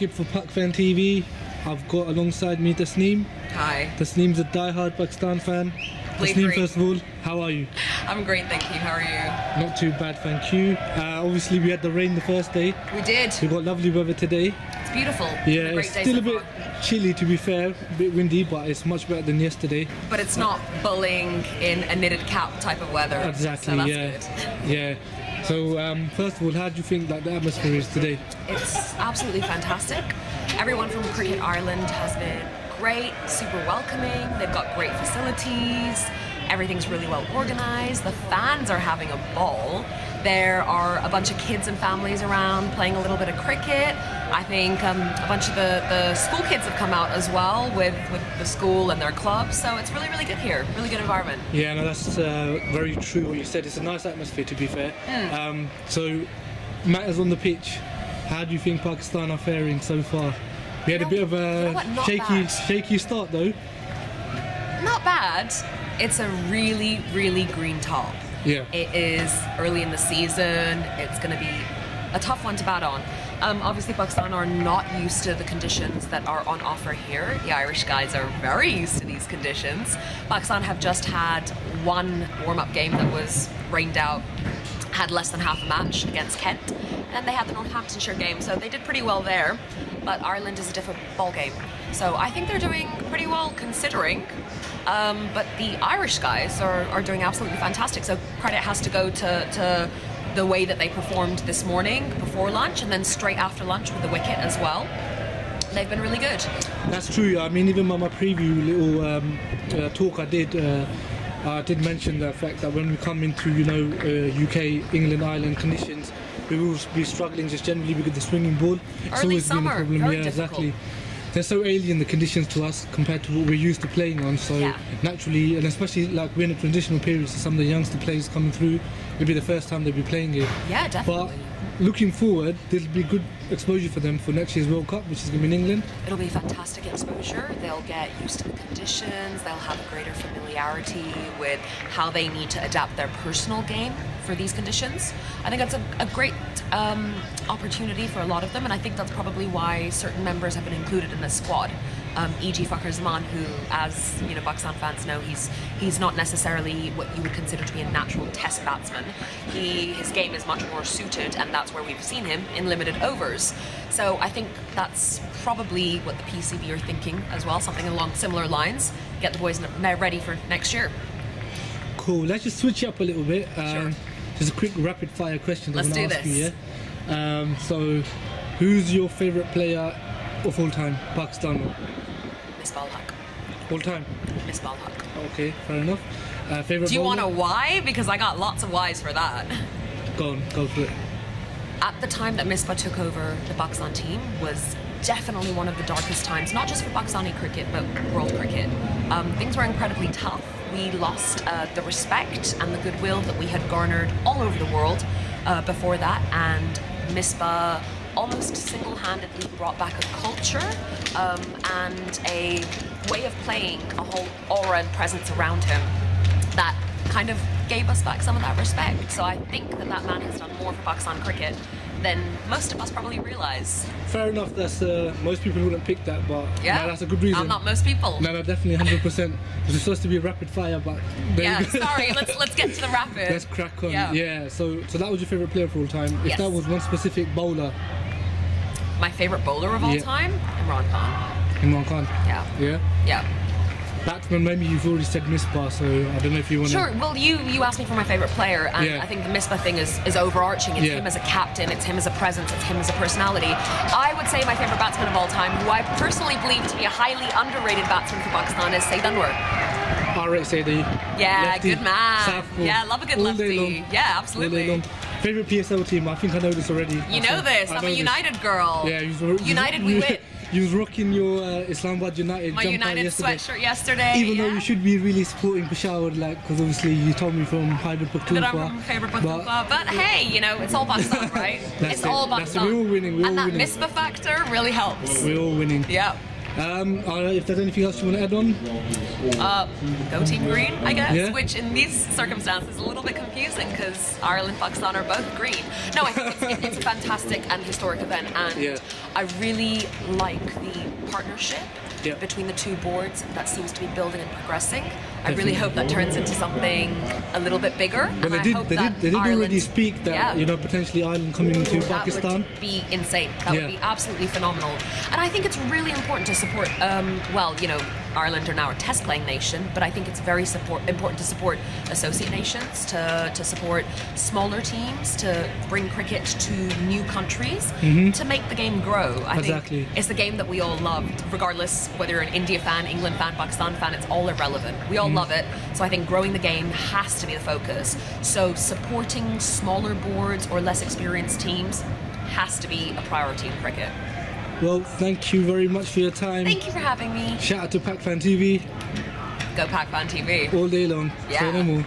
Akib for PAK Fan TV. I've got alongside me Tasneem. Hi. Tasneem's a die-hard Pakistan fan. Tasneem, first of all, how are you? I'm great, thank you. How are you? Not too bad, thank you. Obviously, we had the rain the first day. We did. We got lovely weather today. It's beautiful. Yeah, it's still a bit chilly to be fair, a bit windy, but it's much better than yesterday. But it's not bullying in a knitted cap type of weather. Exactly, so that's yeah. good. Yeah. So, first of all, how do you think that the atmosphere is today? It's absolutely fantastic. Everyone from Cricket Ireland has been great, super welcoming. They've got great facilities. Everything's really well organized. The fans are having a ball. There are a bunch of kids and families around playing a little bit of cricket. I think a bunch of the school kids have come out as well with the school and their clubs. So it's really, really good here. Really good environment. Yeah, no, that's very true what you said. It's a nice atmosphere, to be fair. So, matters on the pitch. How do you think Pakistan are faring so far? We had a bit of a shaky start though. Not bad. It's a really, really green top. Yeah. It is early in the season. It's going to be a tough one to bat on. Obviously, Pakistan are not used to the conditions that are on offer here. The Irish guys are very used to these conditions. Pakistan have just had one warm-up game that was rained out, had less than half a match against Kent, and then they had the Northamptonshire game, so they did pretty well there. But Ireland is a different ball game, so I think they're doing pretty well considering. But the Irish guys are doing absolutely fantastic. So credit has to go to the way that they performed this morning before lunch, and then straight after lunch with the wicket as well. They've been really good. That's true. I mean, even on my preview little talk I did mention the fact that when we come into, UK, England, Ireland conditions, we will be struggling just generally because the swinging ball. It's always been a problem. Very yeah, difficult. Exactly. They're so alien, the conditions to us compared to what we're used to playing on. So naturally, and especially like we're in a transitional period, so some of the youngster players coming through, it'll be the first time they'll be playing it. Yeah, definitely. But looking forward, there'll be good exposure for them for next year's World Cup, which is going to be in England. It'll be fantastic exposure. They'll get used to the conditions. They'll have a greater familiarity with how they need to adapt their personal game for these conditions. I think that's a great opportunity for a lot of them, and I think that's probably why certain members have been included in this squad. E.g. Fakhar Zaman, who, as Pakistan fans know, he's not necessarily what you would consider to be a natural test batsman. His game is much more suited, and that's where we've seen him in limited overs. So I think that's probably what the PCB are thinking as well, something along similar lines. Get the boys ready for next year. Cool. Let's just switch it up a little bit. Sure. Just a quick rapid fire question Let's do this. You. Yeah. So, who's your favourite player of all time, Pakistan? Misbah al-Haq. All time? Misbah al-Haq. Okay, fair enough. Favourite Do you bowler? want a why? Because I got lots of whys for that. Go for it. At the time that Misbah took over the Pakistan team was definitely one of the darkest times, not just for Pakistani cricket, but world cricket. Things were incredibly tough. We lost the respect and the goodwill that we had garnered all over the world before that, and Misbah almost single-handedly brought back a culture and a way of playing, a whole aura and presence around him that kind of gave us back some of that respect. So I think that man has done more for Pakistan cricket than most of us probably realise. Fair enough, that's most people wouldn't pick that, but no, that's a good reason. I'm not most people. No, definitely 100%. It was supposed to be a rapid fire, but sorry, let's get to the rapid. Let's crack on. Yeah, so that was your favourite player for all time. If that was one specific bowler. My favourite bowler of all time? Imran Khan. Imran Khan? Yeah. Batsman, maybe you've already said Misbah, so I don't know if you want to... Sure, well you asked me for my favourite player, and I think the Misbah thing is overarching. It's him as a captain, it's him as a presence, it's him as a personality. I would say my favourite batsman of all time, who I personally believe to be a highly underrated batsman for Pakistan, is Saeed Anwar. Alright, Saeed. Yeah, lefty, good man. Southpaw. Yeah, love a good lefty. Yeah, absolutely. Favourite PSL team? I think I know this already. You know this. I'm a United girl. Yeah, United we win. You was rocking your Islamabad United my jumper United yesterday. Sweatshirt yesterday. Even though you should be really supporting Peshawar, because obviously you told me from Khyber Pakhtunkhwa. That I'm from Khyber Pakhtunkhwa. But hey, it's all Pakistan, right? It's all Pakistan. We're all winning. And that Misbah factor really helps. We're all winning. Yeah. If there's anything else you want to add on? Go Team Green, I guess, Yeah. which in these circumstances is a little bit confusing because Ireland and Pakistan are both green. No, I think it's a fantastic and historic event, and Yeah. I really like the partnership Yeah. between the two boards that seems to be building and progressing. I really Definitely. hope that turns into something a little bit bigger. Well, and I hope that they did already Ireland- speak that, Yeah. you know, potentially Ireland coming into That Pakistan. would be insane. That Yeah. would be absolutely phenomenal. And I think it's really important to support, well, you know, Ireland are now a test playing nation, but I think it's very important to support associate nations, to support smaller teams, to bring cricket to new countries, to make the game grow. I Exactly. think it's the game that we all love, regardless whether you're an India fan, England fan, Pakistan fan, it's all irrelevant. We all love it. So I think growing the game has to be the focus. So supporting smaller boards or less experienced teams has to be a priority in cricket. Well, thank you very much for your time. Thank you for having me. Shout out to PAK Fan TV Go PAK Fan TV. all day long. Yeah. Say no more.